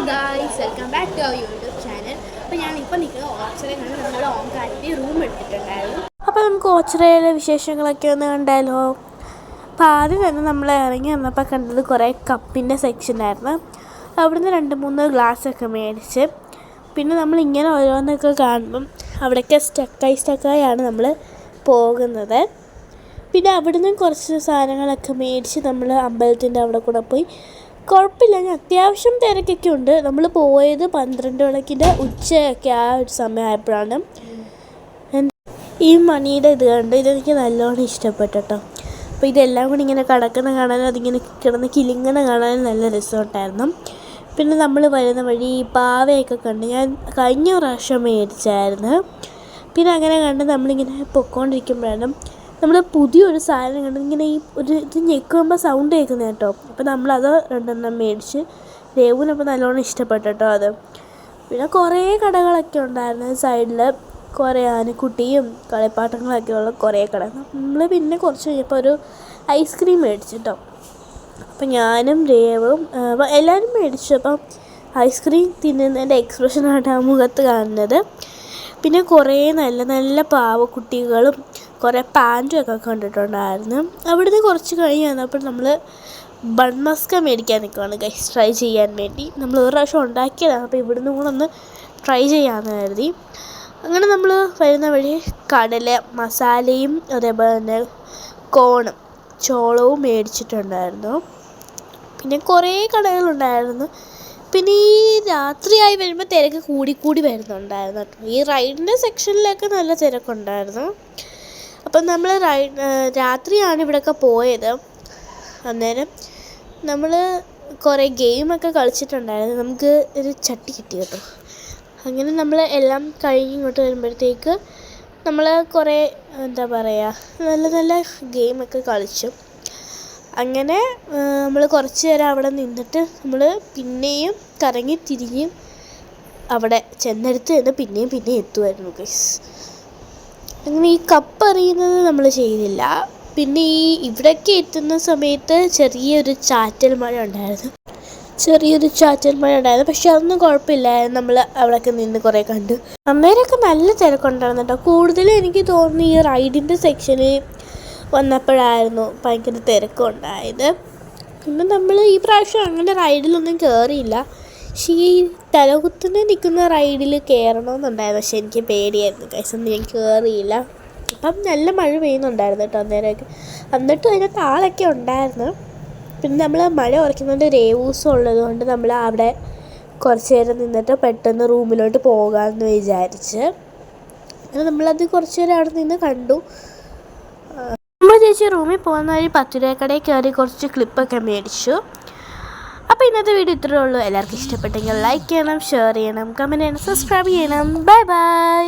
Guys, welcome back to our YouTube channel. അപ്പോൾ ഞാനിപ്പോൾ നിൽക്കുന്നത് ഓർച്ചറയിൽ കണ്ട് നമ്മുടെ ഓംകാരത്തിൽ റൂം എടുത്തിട്ടുണ്ടായിരുന്നു. അപ്പോൾ നമുക്ക് ഓർച്ചറയിലെ വിശേഷങ്ങളൊക്കെ ഒന്ന് കണ്ടാലോ. അപ്പോൾ ആദ്യം തന്നെ നമ്മൾ ഇറങ്ങി വന്നപ്പോൾ കണ്ടത് കുറേ കപ്പിൻ്റെ സെക്ഷനായിരുന്നു. അവിടുന്ന് 2-3 ഗ്ലാസ്സൊക്കെ മേടിച്ച് പിന്നെ നമ്മളിങ്ങനെ ഓരോന്നൊക്കെ കാണുമ്പം അവിടെയൊക്കെ സ്റ്റക്കായാണ് നമ്മൾ പോകുന്നത്. പിന്നെ അവിടുന്ന് കുറച്ച് സാധനങ്ങളൊക്കെ മേടിച്ച് നമ്മൾ അമ്പലത്തിൻ്റെ അവിടെ കൂടെ പോയി. കുഴപ്പമില്ല, അത്യാവശ്യം തിരക്കൊക്കെ ഉണ്ട്. നമ്മൾ പോയത് 12 മണിക്കിൻ്റെ ഉച്ചയൊക്കെ ആ ഒരു സമയമായപ്പോഴാണ്. ഈ മണിയുടെ ഇത് കണ്ട് ഇതെനിക്ക് നല്ലോണം ഇഷ്ടപ്പെട്ടു കേട്ടോ. അപ്പോൾ ഇതെല്ലാം കൂടി ഇങ്ങനെ കിടക്കുന്ന കാണാനും അതിങ്ങനെ കിടന്ന് കിലുങ്ങണ കാണാനും നല്ല രസമുണ്ടായിരുന്നു. പിന്നെ നമ്മൾ വരുന്ന വഴി ഈ പാവയൊക്കെ കണ്ട് ഞാൻ കഴിഞ്ഞ പ്രാവശ്യം മേടിച്ചായിരുന്നു. പിന്നെ അങ്ങനെ കണ്ട് നമ്മളിങ്ങനെ പൊയ്ക്കൊണ്ടിരിക്കുമ്പോഴാണ് നമ്മൾ പുതിയൊരു സാധനം കണ്ട് ഇങ്ങനെ ഈ ഒരു ഇത് ഞെക്കുമ്പോൾ സൗണ്ട് കേൾക്കുന്നത് കേട്ടോ. അപ്പോൾ നമ്മളത് 2 മേടിച്ച് രേവുവിനപ്പോൾ നല്ലോണം ഇഷ്ടപ്പെട്ടു കേട്ടോ അത്. പിന്നെ കുറേ കടകളൊക്കെ ഉണ്ടായിരുന്നു സൈഡിൽ, കുറേ ആനക്കുട്ടിയും കളിപ്പാട്ടങ്ങളൊക്കെ ഉള്ള കുറേ കട. നമ്മൾ പിന്നെ കുറച്ച് കഴിഞ്ഞപ്പോൾ ഒരു ഐസ്ക്രീം മേടിച്ചു കേട്ടോ. അപ്പം ഞാനും രേവും എല്ലാവരും മേടിച്ചു. അപ്പം ഐസ്ക്രീം തിന്നുന്നതിൻ്റെ എക്സ്പ്രഷനായിട്ട് ആ മുഖത്ത് കാണുന്നത്. പിന്നെ കുറേ നല്ല നല്ല പാവക്കുട്ടികളും കുറേ പാൻറ്റും ഒക്കെ കണ്ടിട്ടുണ്ടായിരുന്നു. അവിടുന്ന് കുറച്ച് കഴിഞ്ഞ് വന്നപ്പോൾ നമ്മൾ ബൺമസ്ക മേടിക്കാൻ നിൽക്കുകയാണ് ഗൈസ്, ട്രൈ ചെയ്യാൻ വേണ്ടി. നമ്മൾ ഒരു പ്രാവശ്യം ഉണ്ടാക്കിയതാണ്, അപ്പോൾ ഇവിടുന്ന് കൂടെ ഒന്ന് ട്രൈ ചെയ്യാമെന്ന് കരുതി. അങ്ങനെ നമ്മൾ വരുന്ന വഴി കടല മസാലയും അതേപോലെ തന്നെ കോണും ചോളവും മേടിച്ചിട്ടുണ്ടായിരുന്നു. പിന്നെ കുറേ കടകളുണ്ടായിരുന്നു. പിന്നെ ഈ രാത്രിയായി വരുമ്പോൾ തിരക്ക് കൂടി വരുന്നുണ്ടായിരുന്നു കേട്ടോ. ഈ റൈഡിൻ്റെ സെക്ഷനിലൊക്കെ നല്ല തിരക്കുണ്ടായിരുന്നു. അപ്പം നമ്മൾ രാത്രിയാണ് ഇവിടെയൊക്കെ പോയത്. അന്നേരം നമ്മൾ കുറേ ഗെയിമൊക്കെ കളിച്ചിട്ടുണ്ടായിരുന്നു. നമുക്ക് ഒരു ചട്ടി കിട്ടി കേട്ടോ. അങ്ങനെ നമ്മൾ എല്ലാം കഴിഞ്ഞ് ഇങ്ങോട്ട് വരുമ്പോഴത്തേക്ക് നമ്മൾ കുറേ എന്താ പറയുക നല്ല നല്ല ഗെയിമൊക്കെ കളിച്ചു. അങ്ങനെ നമ്മൾ കുറച്ച് നേരം അവിടെ നിന്നിട്ട് നമ്മൾ പിന്നെയും കറങ്ങി തിരിഞ്ഞ് അവിടെ ചെന്നെടുത്ത് തന്നെ പിന്നെയും എത്തുമായിരുന്നു ഗൈസ്. അങ്ങനെ ഈ കപ്പ് എറിയുന്നത് നമ്മൾ ചെയ്തില്ല. പിന്നെ ഈ ഇവിടേക്ക് എത്തുന്ന സമയത്ത് ചെറിയൊരു ചാറ്റൽ മഴ ഉണ്ടായിരുന്നു. പക്ഷെ അതൊന്നും കുഴപ്പമില്ലായിരുന്നു. നമ്മൾ അവിടെയൊക്കെ നിന്ന് കുറേ കണ്ടു. അന്നേരമൊക്കെ നല്ല തിരക്കുണ്ടായിരുന്നു കേട്ടോ. കൂടുതലും എനിക്ക് തോന്നുന്നു ഈ റൈഡിൻ്റെ സെക്ഷനിൽ വന്നപ്പോഴായിരുന്നു ഭയങ്കര തിരക്കുണ്ടായത്. പിന്നെ നമ്മൾ ഈ പ്രാവശ്യം അങ്ങനെ റൈഡിലൊന്നും കയറിയില്ല. പക്ഷേ ഈ തലകുത്തുന്ന നിൽക്കുന്ന റൈഡിൽ കയറണമെന്നുണ്ടായിരുന്നു. പക്ഷെ എനിക്ക് പേടിയായിരുന്നു കൈസൊന്നും ഞാൻ കയറിയില്ല. അപ്പം നല്ല മഴ പെയ്യുന്നുണ്ടായിരുന്നു കേട്ടോ അന്നേരമൊക്കെ. എന്നിട്ടും അതിനകത്ത് ആളൊക്കെ ഉണ്ടായിരുന്നു. പിന്നെ നമ്മൾ മഴ കുറയ്ക്കുന്നുണ്ട് രേവൂസം ഉള്ളത് കൊണ്ട് നമ്മൾ അവിടെ കുറച്ച് നേരം നിന്നിട്ട് പെട്ടെന്ന് റൂമിലോട്ട് പോകാമെന്ന് വിചാരിച്ച് അങ്ങനെ നമ്മളത് കുറച്ച് നേരം അവിടെ നിന്ന് കണ്ടു. നമ്മൾ ചേച്ചി റൂമിൽ പോകുന്ന വഴി 10 രൂപ കടയിൽ കയറി കുറച്ച് ക്ലിപ്പൊക്കെ മേടിച്ചു. അപ്പോൾ ഇന്നത്തെ വീഡിയോ ഇത്രയേ ഉള്ളൂ. എല്ലാവർക്കും ഇഷ്ടപ്പെട്ടെങ്കിൽ ലൈക്ക് ചെയ്യണം, ഷെയർ ചെയ്യണം, കമൻറ്റ് ചെയ്യണം, സബ്സ്ക്രൈബ് ചെയ്യണം. ബൈ.